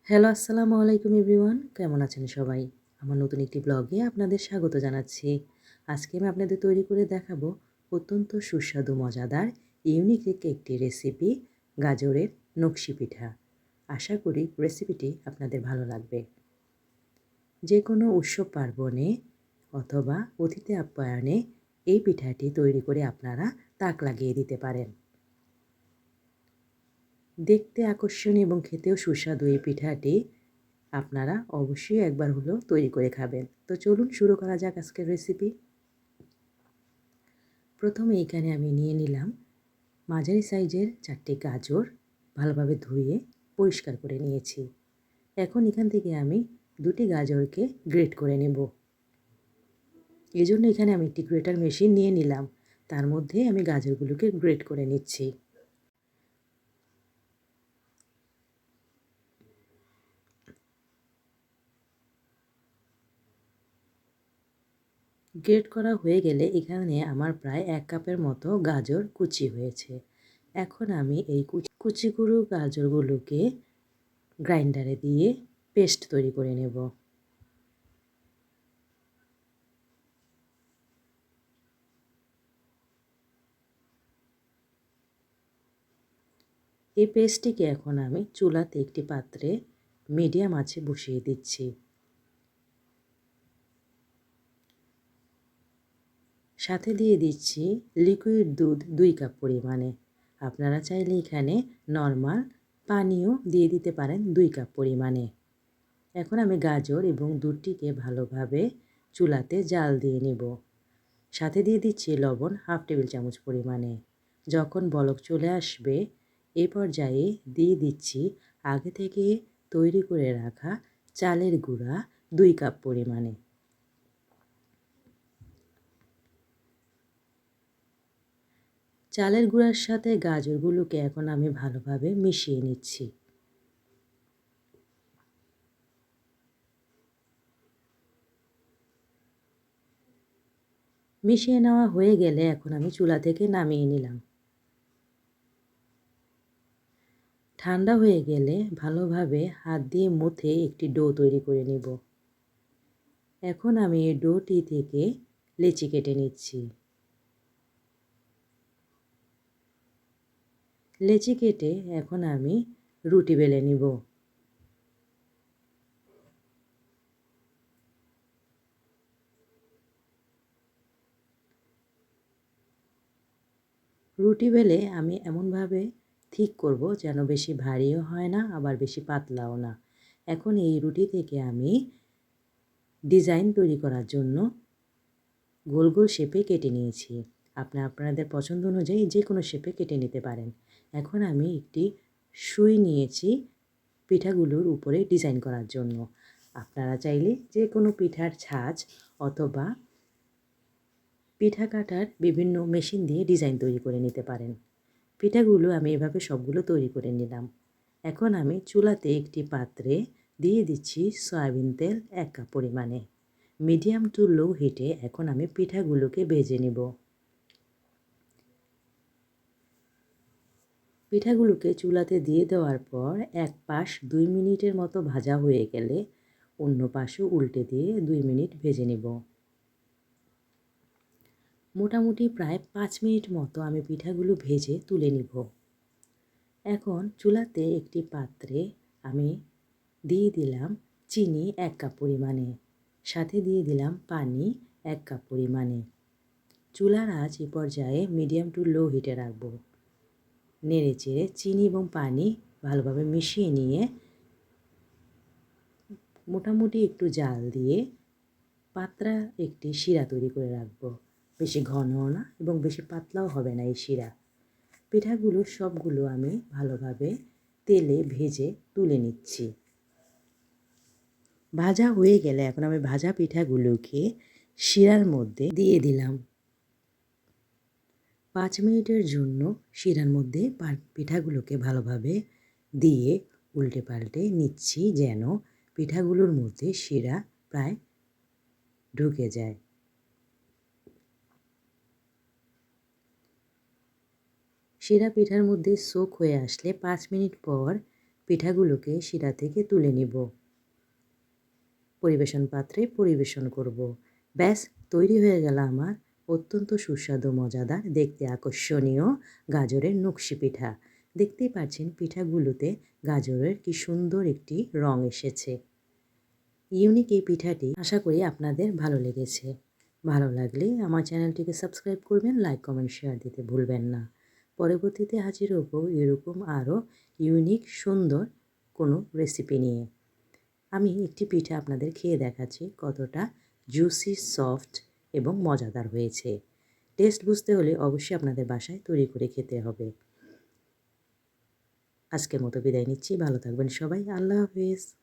Hello, আসসালামু আলাইকুম everyone. কেমন আছেন সবাই? আমার নতুন একটি ব্লগে আপনাদের স্বাগত জানাচ্ছি। আজকে আমি আপনাদের তৈরি করে দেখাবো অত্যন্ত সুস্বাদু মজাদার ইউনিক একটি রেসিপি, গাজরের নকশি পিঠা। আশা করি রেসিপিটি আপনাদের ভালো লাগবে। যে কোনো উৎসব পার্বণে অথবা অতিথি আপ্যায়নে এই পিঠাটি তৈরি করে আপনারা তাক লাগিয়ে দিতে পারেন। দেখতে আকর্ষণীয় এবং খেতেও সুস্বাদু এই পিঠাটি আপনারা অবশ্যই একবার হলেও তৈরি করে খাবেন। তো চলুন শুরু করা যাক আজকের রেসিপি। প্রথমে এখানে আমি নিয়ে নিলাম মাঝারি সাইজের 4টি গাজর, ভালোভাবে ধুয়ে পরিষ্কার করে নিয়েছি। এখন এখান থেকে আমি 2টি গাজরকে গ্রেট করে নেব। এজন্য এখানে আমি একটি গ্রেটার মেশিন নিয়ে নিলাম। তার মধ্যে আমি গাজরগুলোকে গ্রেট করে নিচ্ছি। গ্রেট করা হয়ে গেলে এখানে আমার প্রায় 1 কাপের মতো গাজর কুচি হয়েছে। এখন আমি এই কুচিগুলো গাজরগুলোকে গ্রাইন্ডারে দিয়ে পেস্ট তৈরি করে নেব। এই পেস্টটিকে এখন আমি চুলাতে একটি পাত্রে মিডিয়াম আঁচে বসিয়ে দিচ্ছি। সাথে দিয়ে দিচ্ছি লিকুইড দুধ 2 কাপ পরিমাণে। আপনারা চাইলে এখানে নর্মাল পানিও দিয়ে দিতে পারেন 2 কাপ পরিমাণে। এখন আমি গাজর এবং দুধটিকে ভালোভাবে চুলাতে জাল দিয়ে নেব। সাথে দিয়ে দিচ্ছি লবণ 1/2 টেবিল চামচ পরিমাণে। যখন বলক চলে আসবে এ পর্যায়ে দিয়ে দিচ্ছি আগে থেকে তৈরি করে রাখা চালের গুঁড়া 2 কাপ পরিমাণে। চালের গুঁড়ার সাথে গাজরগুলোকে এখন আমি ভালোভাবে মিশিয়ে নিচ্ছি। মিশিয়ে নেওয়া হয়ে গেলে এখন আমি চুলা থেকে নামিয়ে নিলাম। ঠান্ডা হয়ে গেলে ভালোভাবে হাত দিয়ে মুথে একটি ডো তৈরি করে নেব। এখন আমি এই ডোটি থেকে লেচি কেটে নিচ্ছি। লেচি কেটে এখন আমি রুটি বেলে নিব। রুটি বেলে আমি এমনভাবে ঠিক করব যেন বেশি ভারীও হয় না আবার বেশি পাতলাও না। এখন এই রুটি থেকে আমি ডিজাইন তৈরি করার জন্য গোল গোল শেপে কেটে নিয়েছি। আপনাদের পছন্দ অনুযায়ী যে কোনো শেপে কেটে নিতে পারেন। এখন আমি একটি সুই নিয়েছি পিঠাগুলোর উপরে ডিজাইন করার জন্য। আপনারা চাইলে যে কোনো পিঠার ছাঁচ অথবা পিঠা কাটার বিভিন্ন মেশিন দিয়ে ডিজাইন তৈরি করে নিতে পারেন। পিঠাগুলো আমি এভাবে সবগুলো তৈরি করে নিলাম। এখন আমি চুলাতে একটি পাত্রে দিয়ে দিচ্ছি সয়াবিন তেল 1 কাপ পরিমাণে। মিডিয়াম টু লো হিটে এখন আমি পিঠাগুলোকে ভেজে নেব। পিঠাগুলোকে চুলাতে দিয়ে দেওয়ার পর এক পাশ 2 মিনিটের মতো ভাজা হয়ে গেলে অন্য পাশও উল্টে দিয়ে 2 মিনিট ভেজে নেব। মোটামুটি প্রায় 5 মিনিট মতো আমি পিঠাগুলো ভেজে তুলে নিব। এখন চুলাতে একটি পাত্রে আমি দিয়ে দিলাম চিনি 1 কাপ পরিমাণে, সাথে দিয়ে দিলাম পানি 1 কাপ পরিমাণে। চুলার আঁচ এ পর্যায়ে মিডিয়াম টু লো হিটে রাখব। নেড়েচেড়ে চিনি এবং পানি ভালোভাবে মিশিয়ে নিয়ে মোটামুটি একটু জাল দিয়ে পাতলা একটি শিরা তৈরি করে রাখব। বেশি ঘনও না এবং বেশি পাতলাও হবে না এই শিরা। পিঠাগুলো সবগুলো আমি ভালোভাবে তেলে ভেজে তুলে নিচ্ছি। ভাজা হয়ে গেলে এখন আমি ভাজা পিঠাগুলোকে শিরার মধ্যে দিয়ে দিলাম। 5 মিনিটের জন্য শিরার মধ্যে পিঠাগুলোকে ভালোভাবে দিয়ে উল্টে পাল্টে নিচ্ছি যেন পিঠাগুলোর মধ্যে শিরা প্রায় ঢুকে যায়। শিরা পিঠার মধ্যে সোক হয়ে আসলে 5 মিনিট পর পিঠাগুলোকে শিরা থেকে তুলে নিব। পরিবেশন পাত্রে পরিবেশন করব। ব্যাস তৈরি হয়ে গেল আমার অত্যন্ত সুস্বাদু মজাদার দেখতে আকর্ষণীয় গাজরের নকশি পিঠা। দেখতেই পাচ্ছেন পিঠাগুলোতে গাজরের কি সুন্দর একটি রং এসেছে। ইউনিক এই পিঠাটি আশা করি আপনাদের ভালো লেগেছে। ভালো লাগলে আমার চ্যানেলটিকে সাবস্ক্রাইব করবেন, লাইক কমেন্ট শেয়ার দিতে ভুলবেন না। পরবর্তীতে হাজির হব এরকম আরও ইউনিক সুন্দর কোনো রেসিপি নিয়ে। আমি একটি পিঠা আপনাদের খেয়ে দেখাচ্ছি কতটা জুসি, সফট এবং মজাদার হয়েছে। টেস্ট বুঝতে হলে অবশ্যই আপনাদের বাসায় তৈরি করে খেতে হবে। আজকের মতো বিদায় নিচ্ছি। ভালো থাকবেন সবাই। আল্লাহ হাফেজ।